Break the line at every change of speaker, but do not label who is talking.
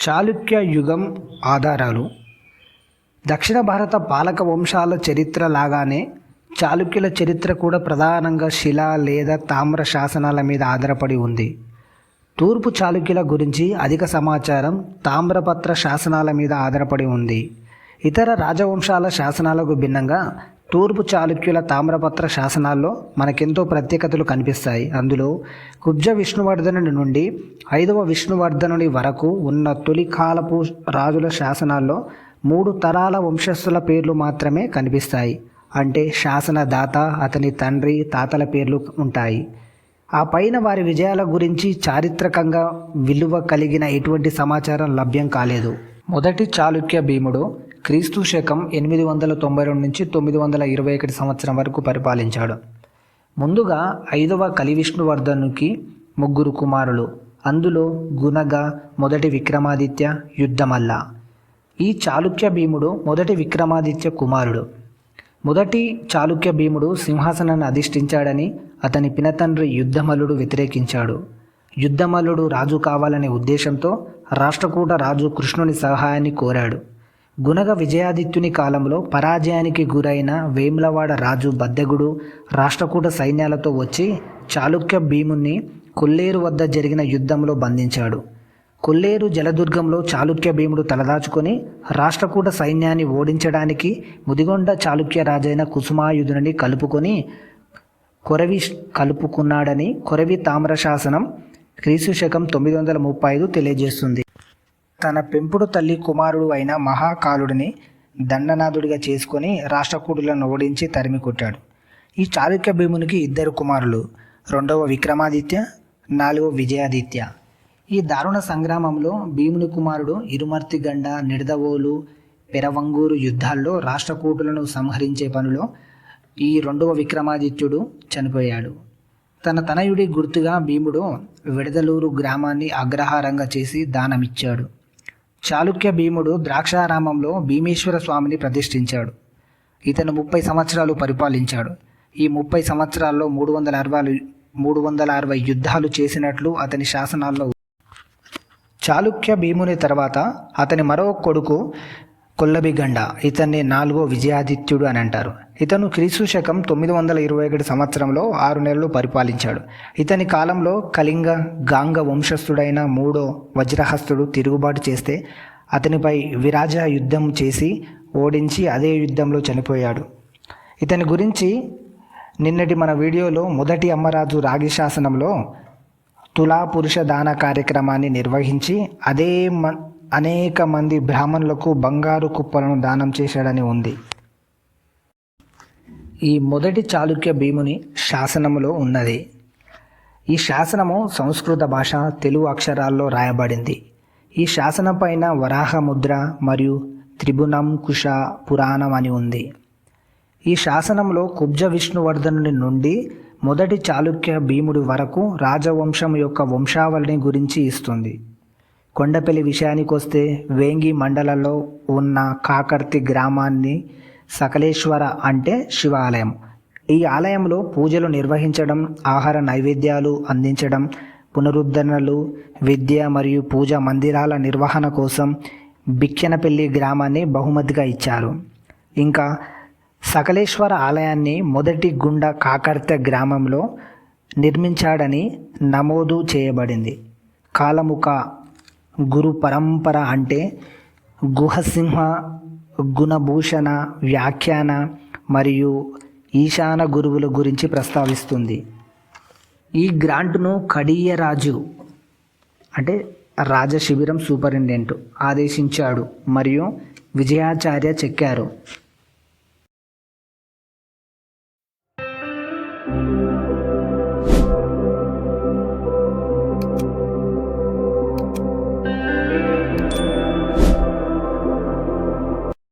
చాళుక్య యుగం ఆధారాలు. దక్షిణ భారత పాలక వంశాల చరిత్ర లాగానే చాళుక్యుల చరిత్ర కూడా ప్రధానంగా శిలా లేదా తామ్ర శాసనాల మీద ఆధారపడి ఉంది. తూర్పు చాళుక్యుల గురించి అధిక సమాచారం తామ్రపత్ర శాసనాల మీద ఆధారపడి ఉంది. ఇతర రాజవంశాల శాసనాలకు భిన్నంగా తూర్పు చాళుక్యుల తామ్రపత్ర శాసనాల్లో మనకెంతో ప్రత్యేకతలు కనిపిస్తాయి. అందులో కుబ్జ విష్ణువర్ధనుడి నుండి 5వ విష్ణువర్ధనుడి వరకు ఉన్న తొలి కాలపు రాజుల శాసనాల్లో 3 తరాల వంశస్థుల పేర్లు మాత్రమే కనిపిస్తాయి. అంటే శాసనదాత, అతని తండ్రి, తాతల పేర్లు ఉంటాయి. ఆ పైన వారి విజయాల గురించి చారిత్రకంగా విలువ కలిగిన ఎటువంటి సమాచారం లభ్యం కాలేదు. మొదటి చాళుక్య భీముడు క్రీస్తు శకం 892 నుంచి 921 సంవత్సరం వరకు పరిపాలించాడు. ముందుగా 5వ కలివిష్ణువర్ధనునికి 3 కుమారులు. అందులో గుణగ, మొదటి విక్రమాదిత్య, యుద్ధమల్ల. ఈ చాళుక్య భీముడు మొదటి విక్రమాదిత్య కుమారుడు. మొదటి చాళుక్య భీముడు సింహాసనాన్ని అధిష్ఠించాడని అతని పినతండ్రి యుద్ధమల్లుడు వ్యతిరేకించాడు. యుద్ధమల్లుడు రాజు కావాలనే ఉద్దేశంతో రాష్ట్రకూట రాజు కృష్ణుని సహాయాన్ని కోరాడు. గుణగ విజయాదిత్యుని కాలంలో పరాజయానికి గురైన వేములవాడ రాజు బద్దెగుడు రాష్ట్రకూట సైన్యాలతో వచ్చి చాళుక్య భీముని కొల్లేరు వద్ద జరిగిన యుద్ధంలో బంధించాడు. కొల్లేరు జలదుర్గంలో చాళుక్య భీముడు తలదాచుకొని రాష్ట్రకూట సైన్యాన్ని ఓడించడానికి ముదిగొండ చాళుక్య రాజైన కుసుమాయుధుని కలుపుకున్నాడని కొరవి తామ్రశాసనం క్రీస్తు శకం 935 తెలియజేస్తుంది. తన పెంపుడు తల్లి కుమారుడు అయిన మహాకాలుడిని దండనాథుడిగా చేసుకొని రాష్ట్రకూటులను ఓడించి తరిమి కొట్టాడు. ఈ చాళుక్య భీమునికి 2 కుమారులు, 2వ విక్రమాదిత్య, 4వ విజయాదిత్య. ఈ దారుణ సంగ్రామంలో భీముని కుమారుడు ఇరుమర్తిగండ, నిడదవోలు, పెరవంగూరు యుద్ధాల్లో రాష్ట్రకూటులను సంహరించే పనిలో ఈ 2వ విక్రమాదిత్యుడు చనిపోయాడు. తన తనయుడి గుర్తుగా భీముడు విడదలూరు గ్రామాన్ని అగ్రహారంగా చేసి దానమిచ్చాడు. చాళుక్య భీముడు ద్రాక్షారామంలో భీమేశ్వర స్వామిని ప్రతిష్ఠించాడు. ఇతను 30 సంవత్సరాలు పరిపాలించాడు. ఈ 30 సంవత్సరాల్లో 360 యుద్ధాలు చేసినట్లు అతని శాసనాల్లో. చాళుక్య భీముని తర్వాత అతని మరో కొడుకు కొల్లబిగండ. ఇతన్ని 4వ విజయాదిత్యుడు అని అంటారు. ఇతను క్రీస్తు శకం 921 సంవత్సరంలో 6 నెలలు పరిపాలించాడు. ఇతని కాలంలో కళింగ గాంగ వంశస్థుడైన 3వ వజ్రహస్తుడు తిరుగుబాటు చేస్తే అతనిపై విరాజ యుద్ధం చేసి ఓడించి అదే యుద్ధంలో చనిపోయాడు. ఇతని గురించి నిన్నటి మన వీడియోలో మొదటి అమ్మరాజు రాగి శాసనంలో తులా పురుష దాన కార్యక్రమాన్ని నిర్వహించి అనేక మంది బ్రాహ్మణులకు బంగారు కుప్పలను దానం చేశాడని ఉంది. ఈ మొదటి చాళుక్య భీముని శాసనములో ఉన్నది. ఈ శాసనము సంస్కృత భాష, తెలుగు అక్షరాల్లో రాయబడింది. ఈ శాసనం పైన వరాహ ముద్ర మరియు త్రిభువనం కుశ పురాణం అని ఉంది. ఈ శాసనంలో కుబ్జ విష్ణువర్ధనుడి నుండి మొదటి చాళుక్య భీముడి వరకు రాజవంశం యొక్క వంశావళిని గురించి ఇస్తుంది. కొండపల్లి విషయానికి వస్తే వేంగి మండలంలో ఉన్న కాకర్తి గ్రామాన్ని సకలేశ్వర అంటే శివాలయం. ఈ ఆలయంలో పూజలు నిర్వహించడం, ఆహార నైవేద్యాలు అందించడం, పునరుద్ధరణలు, విద్య మరియు పూజా మందిరాల నిర్వహణ కోసం బిక్కెనపల్లి గ్రామాన్ని బహుమతిగా ఇచ్చారు. ఇంకా సకలేశ్వర ఆలయాన్ని మొదటి గుండ కాకర్త గ్రామంలో నిర్మించాడని నమోదు చేయబడింది. కాలముఖ గురు పరంపర అంటే గుహసింహ, గుణభూషణ, వ్యాఖ్యాన మరియు ఈశాన గురువుల గురించి ప్రస్తావిస్తుంది. ఈ గ్రాంట్ను కడియరాజు అంటే రాజశిబిరం సూపరింటెండెంట్ ఆదేశించాడు మరియు విజయాచార్య చెక్కారు.